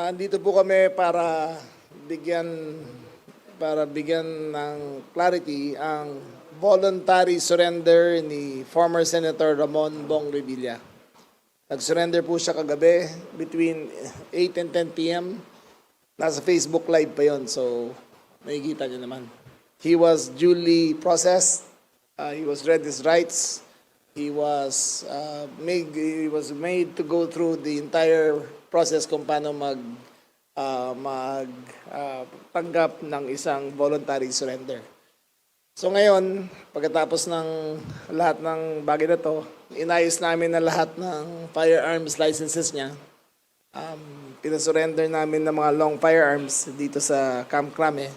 Andito po kami para bigyan ng clarity ang voluntary surrender ni former Senator Ramon Bong Revilla. Nag-surrender po siya kagabi between 8 and 10 p.m. Nasa Facebook Live pa yon, so makikita niyo naman. He was duly processed. He was read his rights. He was made to go through the entire process kung paano tanggap ng isang voluntary surrender. So ngayon, pagkatapos ng lahat ng bagay na to, inayos namin na lahat ng firearms licenses niya. Pinasurrender namin ng mga long firearms dito sa Camp Crame.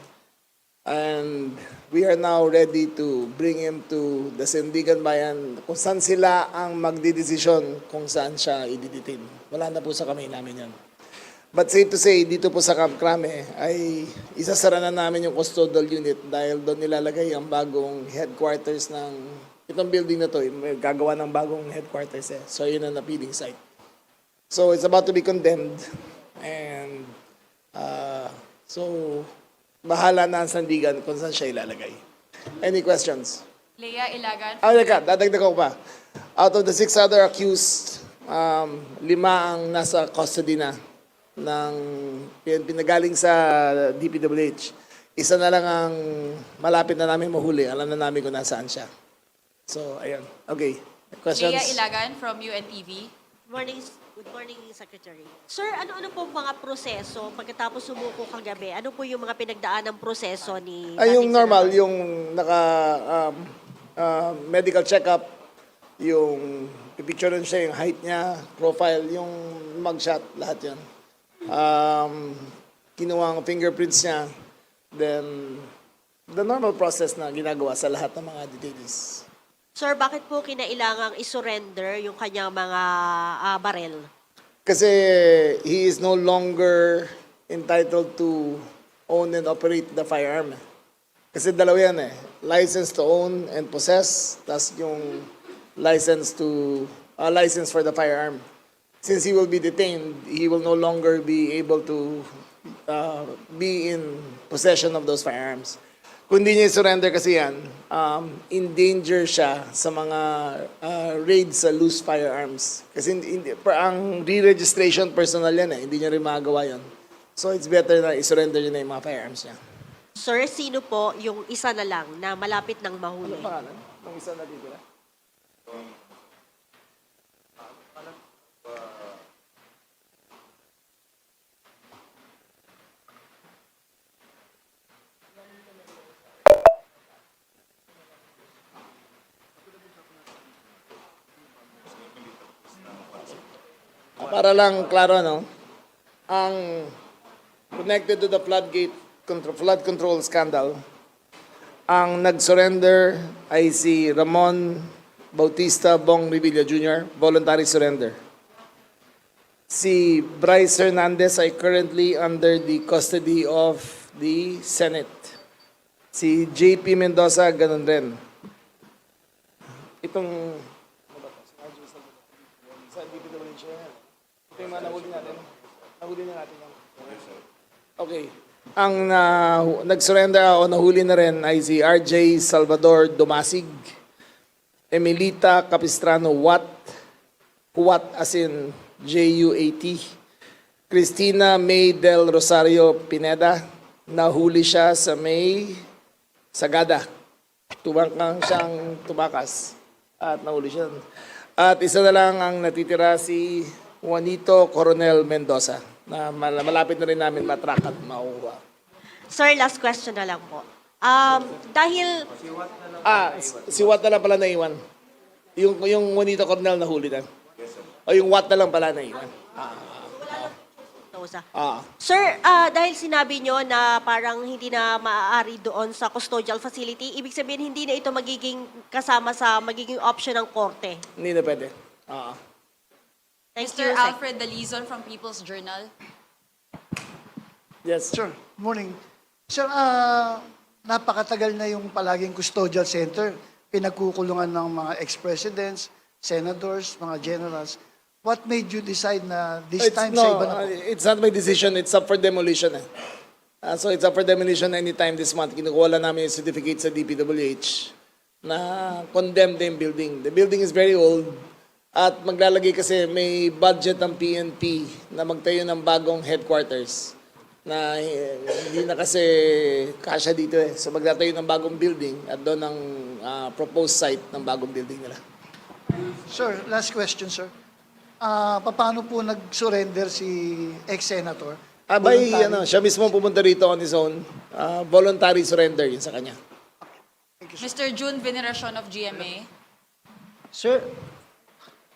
And we are now ready to bring him to the Sandigan Bayan kung saan sila ang magdidesisyon kung saan siya i-detain. Wala na po sa kamay namin yan. But safe to say, dito po sa Camp Crame ay isasara na namin yung custodial unit dahil doon nilalagay ang bagong headquarters ng itong building na to. May gagawa ng bagong headquarters eh. So yun ang appealing site. So it's about to be condemned and so bahala na ang Sandigan kung saan siya ilalagay. Any questions? Lea Ilagan. Dadagdag ko pa. Out of the 6 other accused, 5 ang nasa custody na ng pinagaling sa DPWH. Isa na lang ang malapit na namin mahuli. Alam na namin kung nasaan siya. So, ayun. Okay. Questions? Lea Ilagan from UNTV. Good morning, Secretary. Sir, ano-ano po mga proseso pagkatapos sumuko kagabi? Ano po yung mga pinagdaan ng proseso ni... Yung normal, yung medical check-up, yung pipicturean siya, yung height niya, profile, yung mugshot, lahat yan. Kinuha ang fingerprints niya, then the normal process na ginagawa sa lahat ng mga detainees. Sir, bakit po kinailangang isurrender yung kanyang mga barel? Kasi he is no longer entitled to own and operate the firearm. Kasi dalawa yan eh. License to own and possess, tas yung license for the firearm. Since he will be detained, he will no longer be able to be in possession of those firearms. Kung hindi niya surrender kasi yan, in danger siya sa mga raids sa loose firearms. Kasi ang re-registration personal yan eh, hindi niya rin magagawa yan. So it's better na i-surrender niya na yung mga firearms niya. Sir, sino po yung isa na lang na malapit ng mahuli? Ano pangalan? Nung isa na dito na? Para lang klaro, no? Ang connected to the flood control scandal, ang nag-surrender ay si Ramon Bautista Bong Revilla Jr., voluntary surrender. Si Bryce Hernandez ay currently under the custody of the Senate. Si JP Mendoza, ganun rin. Itong sa DPWH. Ito yung mga nahuli natin. Nahuli na natin yan. Okay. Ang nag-surrender o nahuli na rin ay si RJ Salvador Domasig, Emilita Capistrano Watt, Huat as in J-U-A-T, Cristina May del Rosario Pineda, nahuli siya sa May Sagada. Tubangkang siyang tumakas at nahuli siya. At isa na lang ang natitira si Juanito Coronel Mendoza na malapit na rin namin matrack at makuha. Sir, last question na lang po. Dahil... Si Watt na lang pala naiwan. Yung Juanito Coronel nahuli na. O yung Watt na lang pala naiwan. Sir, dahil sinabi nyo na parang hindi na maaari doon sa custodial facility, ibig sabihin hindi na ito magiging kasama sa magiging option ng korte. Hindi na pwede. Thank Mr. you, Alfred Dalizon from People's Journal. Yes. Sir, morning. Sir, napakatagal na yung palaging custodial center. Pinagkukulungan ng mga ex-presidents, senators, mga generals. What made you decide na this time sa iba na po? It's not my decision. It's up for demolition. So it's up for demolition anytime this month. Kinukuha lang namin yung certificate sa DPWH na condemn yung building. The building is very old at maglalagay kasi may budget ng PNP na magtayo ng bagong headquarters na hindi na kasi kasya dito eh. So magtatayo ng bagong building at doon ang proposed site ng bagong building nila. Sir, last question, sir. Paano po nag-surrender si ex-senator? Abay, Voluntary? siya mismo pumunta rito on his own. Voluntary surrender yun sa kanya. Mr. June Veneracion of GMA. Sir,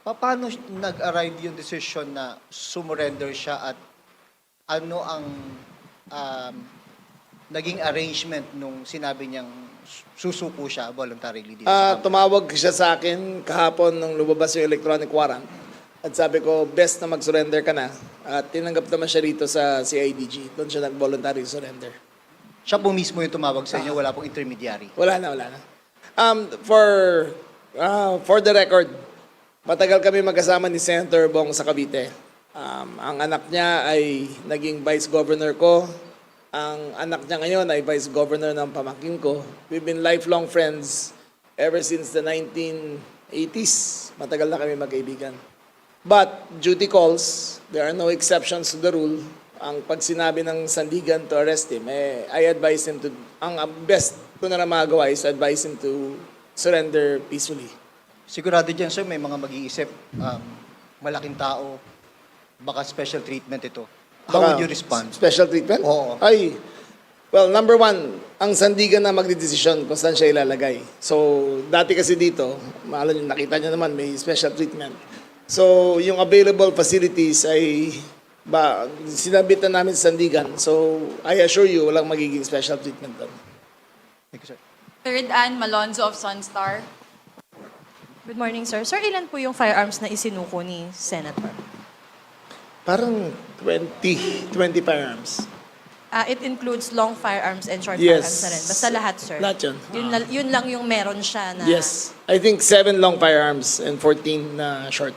paano nag-arrive yung decision na sumurrender siya at ano ang naging arrangement nung sinabi niyang susuko siya voluntarily dito sa company? Tumawag siya sa akin kahapon nung lumabas yung electronic warrant. At sabi ko, best na mag-surrender ka na. At tinanggap naman siya rito sa CIDG. Doon siya nag-voluntary surrender. Siya po mismo yung tumawag sa inyo, wala pong intermediary. Wala na. For the record, matagal kami magkasama ni Senator Bong sa Cavite. Ang anak niya ay naging vice governor ko. Ang anak niya ngayon ay vice governor ng pamangkin ko. We've been lifelong friends ever since the 1980s. Matagal na kami magkaibigan. But duty calls, there are no exceptions to the rule. Ang pag sinabi ng sandigan to arrest him, I advise him to, ang best ko na magawa is advise him to surrender peacefully. Sigurado dyan, sir, may mga mag-iisip, malaking tao, baka special treatment ito. How would you respond? Special treatment? Oo. Well, number one, ang sandigan na magdidesisyon kung saan siya ilalagay. So, dati kasi dito, nakita niyo naman, may special treatment. So, yung available facilities ay sinabit na namin sa sandigan. So, I assure you, walang magiging special treatment doon. Thank you, sir. Third Ann Malonzo of Sunstar. Good morning, sir. Sir, ilan po yung firearms na isinuko ni Senator? Parang 20 firearms. It includes long firearms and short Yes. firearms na rin. Basta lahat, sir. Lahat yun. Yun lang yung meron siya na... Yes. I think 7 long firearms and 14 na short.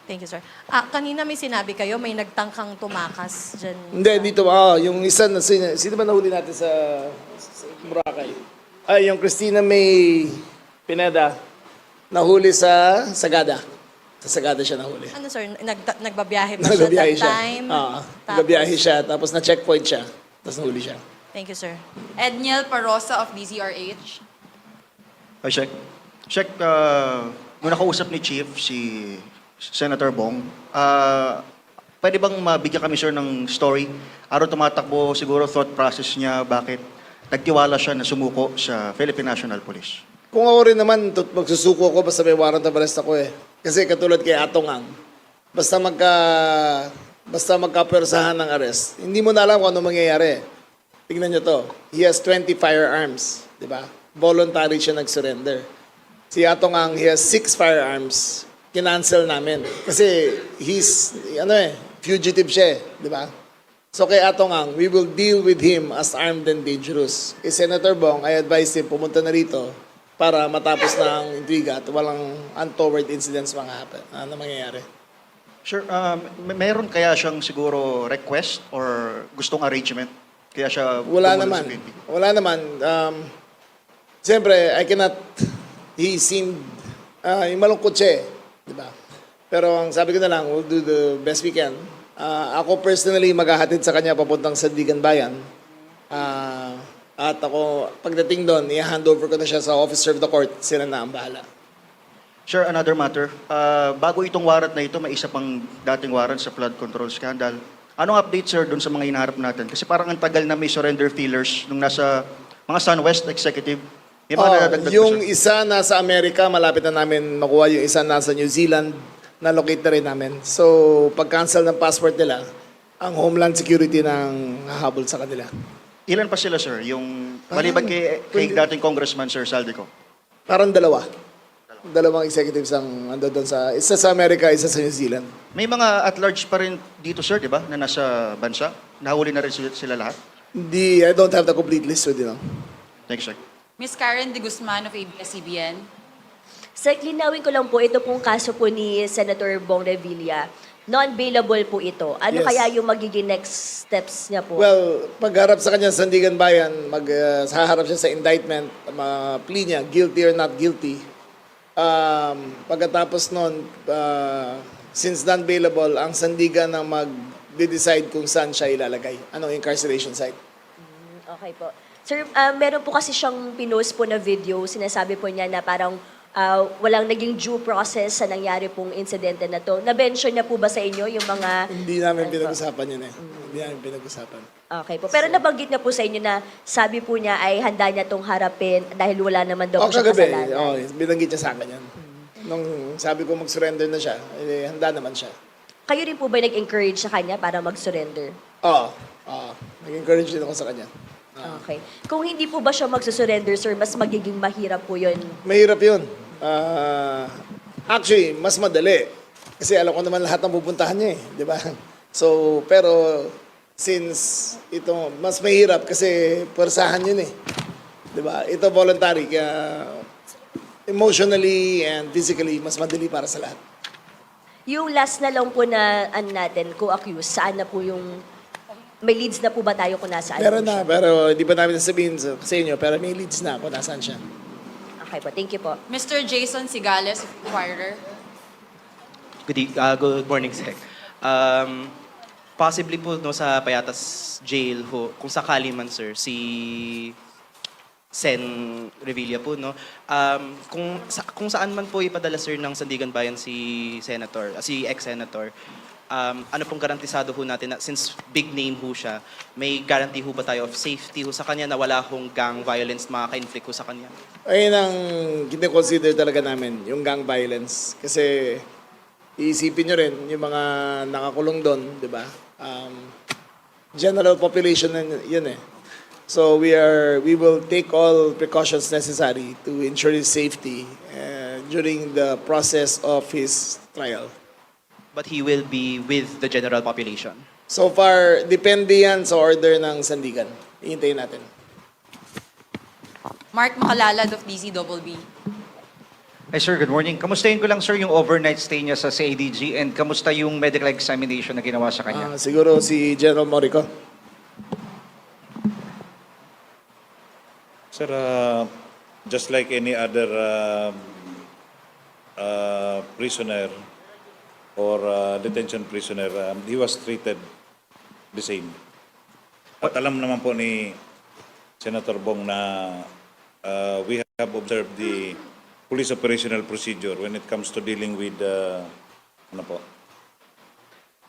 Thank you, sir. Kanina may sinabi kayo, may nagtangkang tumakas dyan. Hindi, dito, yung isa na, sino ba nahuli natin sa Boracay? Yung Christina May Pineda, nahuli sa Sagada. Sa Sagada siya nahuli. Ano, sir? Nagbabiyahe ba siya Nagbabiyahe that siya. time? Nagbabiyahe siya, tapos na-checkpoint siya. Tapos nahuli siya. Thank you, sir. Edniel Parosa of DZRH. Hi, Shek. Shek, nung nakausap ni Chief, si Senator Bong, pwede bang mabigyan kami, sir, ng story? Araw tumatakbo siguro thought process niya, bakit nagtiwala siya na sumuko sa Philippine National Police? Kung ako rin naman, magsusuko ako basta may warrant of arrest ako eh. Kasi katulad kay Atong Ang, basta magkapersahan ng arrest, hindi mo na alam kung ano mangyayari. Tingnan nyo to. He has 20 firearms, di ba? Voluntary siya nag-surrender. Si Atong Ang, he has 6 firearms. Kinancel namin. Kasi he's, fugitive siya, di ba? So kay Atong Ang, we will deal with him as armed and dangerous. Kay Senator Bong, I advise him pumunta na rito para matapos na ang intriga at walang untoward incidents na mangyayari. Sir, meron kaya siyang siguro request or gustong arrangement? Kaya siya Wala tumulong naman. sa PNP? Wala naman. Siyempre, he seemed, yung malungkot siya eh. Diba? Pero ang sabi ko na lang, we'll do the best we can. Ako personally, maghahatid sa kanya papuntang Sandigan Bayan. At ako, pagdating doon, i-hand over ko na siya sa officer of the court. Sila na ang bahala. Sir, another matter. Bago itong warrant na ito, may isa pang dating warrant sa flood control scandal. Anong update, sir, dun sa mga hinaharap natin? Kasi parang ang tagal na may surrender feelers nung nasa mga SunWest Executive. May mga nadadagdag pa, Yung sir? isa nasa Amerika, malapit na namin makuha. Yung isa nasa New Zealand, na-locate na rin namin. So, pag-cancel ng passport nila, ang Homeland Security nang hahabol sa kanila. Ilan pa sila, sir? Yung maliban kay dating Congressman, Sir Saldico? Parang dalawa. Dalawang executives ang ando doon sa, isa sa Amerika, isa sa New Zealand. May mga at-large pa rin dito, sir, di ba? Na nasa bansa. Nahuli na rin sila lahat. I don't have the complete list with you. Thanks, sir. Miss Karen De Guzman of ABS-CBN. Sa linawin ko lang po, ito pong kaso po ni Senator Bong Revilla, non-bailable po ito. Ano Yes. kaya yung magiging next steps niya po? Well, pagharap sa kanya sa Sandigan Bayan, haharap siya sa indictment, plea niya, guilty or not guilty. Pagkatapos nun, since non-bailable, ang Sandigan ang mag-decide kung saan siya ilalagay. Anong incarceration site. Okay po. Sir, meron po kasi siyang pinost po na video. Sinasabi po niya na parang walang naging due process sa nangyari pong insidente na to. Na-mention niya po ba sa inyo yung mga... Hindi namin pinag-usapan yun eh. Hindi namin pinag-usapan. Okay po. Pero nabanggit na po sa inyo na sabi po niya ay handa niya tong harapin dahil wala naman daw po siya Kagabi, kasalanan. binanggit niya sa akin yan. Nung sabi ko mag-surrender na siya, handa naman siya. Kayo rin po ba nag-encourage sa kanya para mag-surrender? Oo. Nag-encourage din ako sa kanya. Okay. Kung hindi po ba siya mag-surrender, sir, mas magiging mahirap po yun. Mahirap yun. Actually, mas madali. Kasi alam ko naman lahat ng pupuntahan niya eh. Di ba? So, pero since ito, mas mahirap kasi pwersahan yun eh. Di ba? Ito voluntary. Kaya emotionally and physically, mas madali para sa lahat. Yung last na lang po na natin, co-accused, saan na po yung... May leads na po ba tayo kung nasaan Meron po siya? na, pero hindi pa namin sasabihin sa inyo, pero may leads na kung nasaan siya. Okay po, thank you po. Mr. Jason Sigales, Inquirer. Good morning, Sec. Possibly po no, sa Payatas Jail, kung sakali man, sir, si Sen Revilla po, no? Kung saan man po ipadala, sir, ng Sandigan Bayan si ex-senator, ano pong garantisado ho natin na since big name ho siya, may guarantee ho ba tayo of safety ho sa kanya na wala hong gang violence makaka-inflict ho sa kanya? Ayun ang kine-consider talaga namin, yung gang violence. Kasi iisipin nyo rin, yung mga nakakulong doon, di ba? General population yun eh. So we will take all precautions necessary to ensure his safety during the process of his trial. But he will be with the general population. So far, depende yan sa order ng Sandigan. Ihintayin natin. Mark Makalalad of DZBB. Hi sir, good morning. Kamustahin ko lang sir yung overnight stay niya sa CADG and kamusta yung medical examination na ginawa sa kanya? Siguro si General Morico. Sir, just like any other prisoner or detention prisoner, he was treated the same. At alam naman po ni Senator Bong na we have observed the police operational procedure when it comes to dealing with ano po.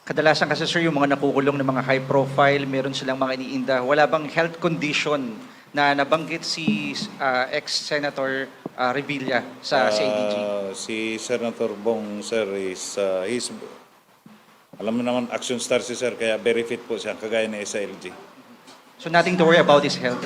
Kadalasan kasi sir yung mga nakukulong na mga high profile, meron silang mga iniinda. Wala bang health condition na nabanggit si ex-Senator Revilla sa CADG? Si Senator Bong, sir, he's, alam mo naman, action star si sir, kaya very fit po siya, kagaya ni SILG. So nothing to worry about his health.